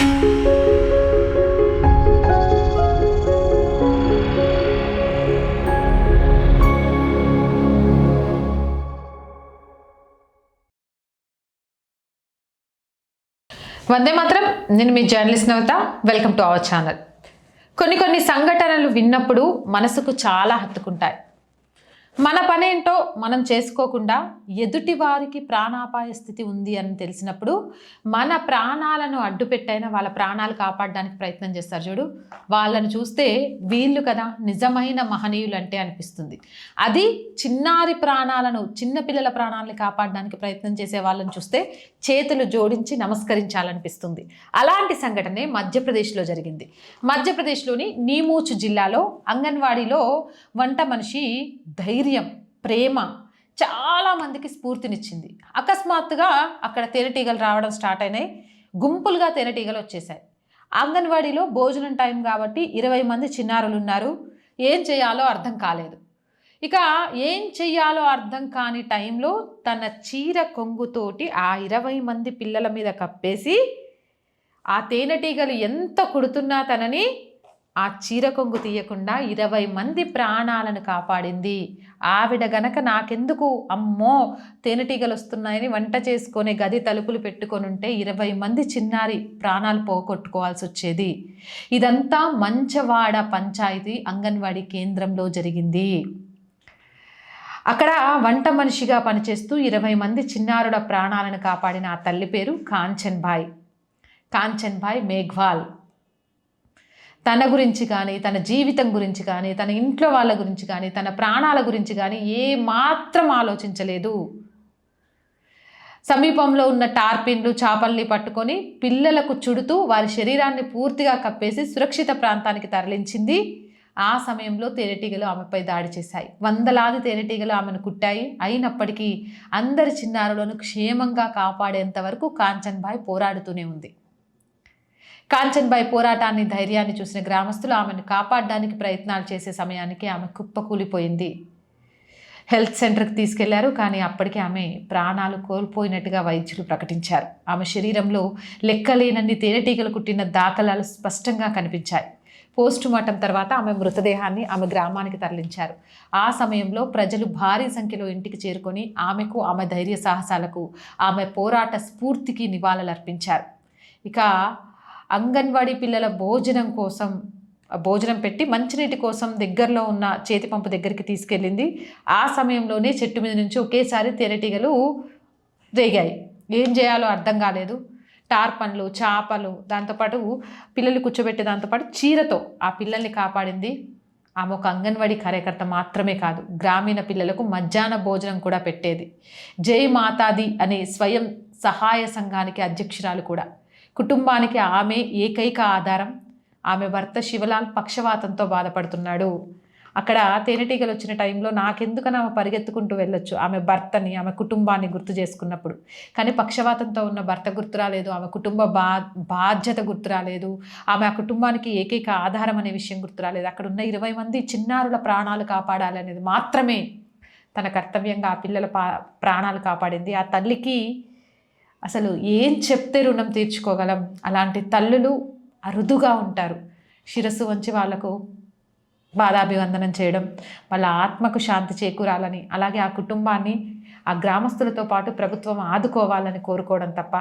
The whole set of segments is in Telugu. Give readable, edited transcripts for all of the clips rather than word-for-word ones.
వందే మాత్రం. నేను మీ journalist Navata. Welcome to our channel. కొన్ని సంఘటనలు విన్నప్పుడు మనసుకు చాలా హత్తుకుంటాయి. మన పనేంటో మనం చేసుకోకుండా ఎదుటి వారికి ప్రాణాపాయ స్థితి ఉంది అని తెలిసినప్పుడు మన ప్రాణాలను అడ్డుపెట్టైనా వాళ్ళ ప్రాణాలు కాపాడడానికి ప్రయత్నం చేస్తారు చూడు. వాళ్ళని చూస్తే వీళ్ళు కదా నిజమైన మహనీయులు అంటే అనిపిస్తుంది. అది చిన్నారి ప్రాణాలను, చిన్నపిల్లల ప్రాణాలను కాపాడడానికి ప్రయత్నం చేసే వాళ్ళని చూస్తే చేతులు జోడించి నమస్కరించాలనిపిస్తుంది. అలాంటి సంఘటనే మధ్యప్రదేశ్లో జరిగింది. మధ్యప్రదేశ్లోని నీమూచ్ జిల్లాలో అంగన్వాడీలో వంట మనిషి ధైర్యం, ప్రేమ చాలామందికి స్ఫూర్తినిచ్చింది. అకస్మాత్తుగా అక్కడ తేనెటీగలు రావడం స్టార్ట్ అయినాయి. గుంపులుగా తేనెటీగలు వచ్చేసాయి. అంగన్వాడీలో భోజనం టైం కాబట్టి 20 మంది చిన్నారులు ఉన్నారు. ఏం చేయాలో అర్థం కాలేదు. ఇక ఏం చెయ్యాలో అర్థం కాని టైంలో తన చీర కొంగుతోటి ఆ 20 మంది పిల్లల మీద కప్పేసి ఆ తేనెటీగలు ఎంత కుడుతున్నా తనని ఆ చీర కొంగు తీయకుండా 20 మంది ప్రాణాలను కాపాడింది. ఆవిడ గనక నాకెందుకు అమ్మో తేనెటీగలు వస్తున్నాయని వంట చేసుకునే గది తలుపులు పెట్టుకొని ఉంటే 20 మంది చిన్నారి ప్రాణాలు పోగొట్టుకోవాల్సి వచ్చేది. ఇదంతా మంచవాడ పంచాయతీ అంగన్వాడీ కేంద్రంలో జరిగింది. అక్కడ వంట మనిషిగా పనిచేస్తూ 20 మంది చిన్నారుల ప్రాణాలను కాపాడిన ఆ తల్లి పేరు కాంచన్భాయ్ మేఘ్వాల్. తన గురించి కానీ, తన జీవితం గురించి కానీ, తన ఇంట్లో వాళ్ళ గురించి కానీ, తన ప్రాణాల గురించి కానీ ఏమాత్రం ఆలోచించలేదు. సమీపంలో ఉన్న టార్పిన్లు, చాపల్ని పట్టుకొని పిల్లలకు చుడుతూ వారి శరీరాన్ని పూర్తిగా కప్పేసి సురక్షిత ప్రాంతానికి తరలించింది. ఆ సమయంలో తేనెటీగలు ఆమెపై దాడి చేశాయి. వందలాది తేనెటీగలు ఆమెను కుట్టాయి. అయినప్పటికీ అందరి చిన్నారులను క్షేమంగా కాపాడేంత వరకు కాంచన్భాయ్ పోరాడుతూనే ఉంది. కాంచన్భాయ్ పోరాటాన్ని, ధైర్యాన్ని చూసిన గ్రామస్తులు ఆమెను కాపాడడానికి ప్రయత్నాలు చేసే సమయానికి ఆమె కుప్పకూలిపోయింది. హెల్త్ సెంటర్కి తీసుకెళ్లారు. కానీ అప్పటికే ఆమె ప్రాణాలు కోల్పోయినట్టుగా వైద్యులు ప్రకటించారు. ఆమె శరీరంలో లెక్కలేనన్ని తేనెటీగలు కుట్టిన దాఖలాలు స్పష్టంగా కనిపించాయి. పోస్ట్ మార్టం తర్వాత ఆమె మృతదేహాన్ని ఆమె గ్రామానికి తరలించారు. ఆ సమయంలో ప్రజలు భారీ సంఖ్యలో ఇంటికి చేరుకొని ఆమెకు, ఆమె ధైర్య సాహసాలకు, ఆమె పోరాట స్ఫూర్తికి నివాళులర్పించారు. ఇక అంగన్వాడీ పిల్లల భోజనం పెట్టి మంచినీటి కోసం దగ్గరలో ఉన్న చేతి పంపు దగ్గరికి తీసుకెళ్ళింది. ఆ సమయంలోనే చెట్టు మీద నుంచి ఒకేసారి తేనెటీగలు రేగాయి. ఏం చేయాలో అర్థం కాలేదు. టార్పన్లు, చాపలు, దాంతోపాటు పిల్లలు కూర్చోబెట్టే దాంతోపాటు చీరతో ఆ పిల్లల్ని కాపాడింది. ఆమె ఒక అంగన్వాడీ కార్యకర్త మాత్రమే కాదు, గ్రామీణ పిల్లలకు మధ్యాహ్న భోజనం కూడా పెట్టేది. జై మాతాది అనే స్వయం సహాయ సంఘానికి అధ్యక్షురాలు కూడా. కుటుంబానికి ఆమె ఏకైక ఆధారం. ఆమె భర్త శివలాల్ పక్షవాతంతో బాధపడుతున్నాడు. అక్కడ తేనెటీగలు వచ్చిన టైంలో నాకెందుకని ఆమె పరిగెత్తుకుంటూ వెళ్ళొచ్చు ఆమె భర్తని, ఆమె కుటుంబాన్ని గుర్తు చేసుకున్నప్పుడు. కానీ పక్షవాతంతో ఉన్న భర్త గుర్తు రాలేదు, ఆమె కుటుంబ బాధ్యత గుర్తు రాలేదు, ఆమె ఆ కుటుంబానికి ఏకైక ఆధారం అనే విషయం గుర్తు రాలేదు. అక్కడ ఉన్న 20 మంది చిన్నారుల ప్రాణాలు కాపాడాలి అనేది మాత్రమే తన కర్తవ్యంగా ఆ పిల్లల ప్రాణాలు కాపాడింది. ఆ తల్లికి అసలు ఏం చెప్తే రుణం తీర్చుకోగలం. అలాంటి తల్లులు అరుదుగా ఉంటారు. శిరస్సు వంచి వాళ్లకు బాధాభివందనం చేయడం, వాళ్ళ ఆత్మకు శాంతి చేకూరాలని, అలాగే ఆ కుటుంబాన్ని, ఆ గ్రామస్తులతో పాటు ప్రభుత్వం ఆదుకోవాలని కోరుకోవడం తప్ప.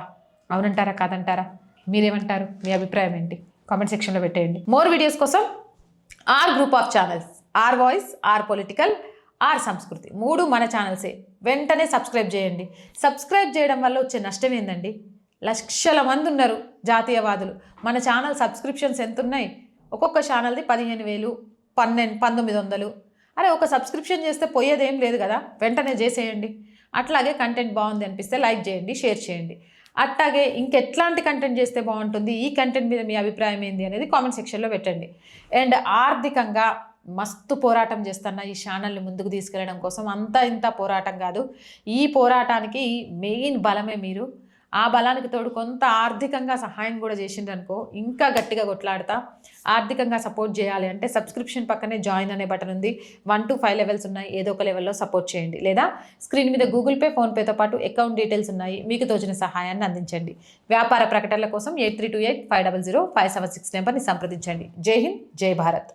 అవునంటారా కాదంటారా? మీరేమంటారు? మీ అభిప్రాయం ఏంటి? కామెంట్ సెక్షన్లో పెట్టేయండి. మోర్ వీడియోస్ కోసం or group of channels, or voice, or political, or సంస్కృతి 3 మన ఛానల్సే. వెంటనే సబ్స్క్రైబ్ చేయండి. సబ్స్క్రైబ్ చేయడం వల్ల వచ్చే నష్టం ఏందండి? లక్షల మంది ఉన్నారు జాతీయవాదులు. మన ఛానల్ సబ్స్క్రిప్షన్స్ ఎంత ఉన్నాయి? ఒక్కొక్క ఛానల్ది 15,000, 1900. అరే ఒక సబ్స్క్రిప్షన్ చేస్తే పోయేదేం లేదు కదా, వెంటనే చేసేయండి. అట్లాగే కంటెంట్ బాగుంది అనిపిస్తే లైక్ చేయండి, షేర్ చేయండి. అట్లాగే ఇంకెట్లాంటి కంటెంట్ చేస్తే బాగుంటుంది, ఈ కంటెంట్ మీద మీ అభిప్రాయం ఏంది అనేది కామెంట్ సెక్షన్లో పెట్టండి. అండ్ ఆర్థికంగా మస్తు పోరాటం చేస్తున్న ఈ ఛానల్ని ముందుకు తీసుకెళ్ళడం కోసం అంతా ఇంత పోరాటం కాదు, ఈ పోరాటానికి మెయిన్ బలమే మీరు. ఆ బలానికి తోడు కొంత ఆర్థికంగా సహాయం కూడా చేసిండ్రు అనుకో, ఇంకా గట్టిగా కొట్లాడతా. ఆర్థికంగా సపోర్ట్ చేయాలి అంటే సబ్స్క్రిప్షన్ పక్కనే జాయిన్ అనే బటన్ ఉంది. 1 to 5 లెవెల్స్ ఉన్నాయి. ఏదో ఒక లెవెల్లో సపోర్ట్ చేయండి. లేదా స్క్రీన్ మీద గూగుల్ పే, ఫోన్పేతో పాటు అకౌంట్ డీటెయిల్స్ ఉన్నాయి. మీకు తోచిన సహాయాన్ని అందించండి. వ్యాపార ప్రకటనల కోసం 8328 500 576 నెంబర్ని సంప్రదించండి. జై హింద్, జై భారత్.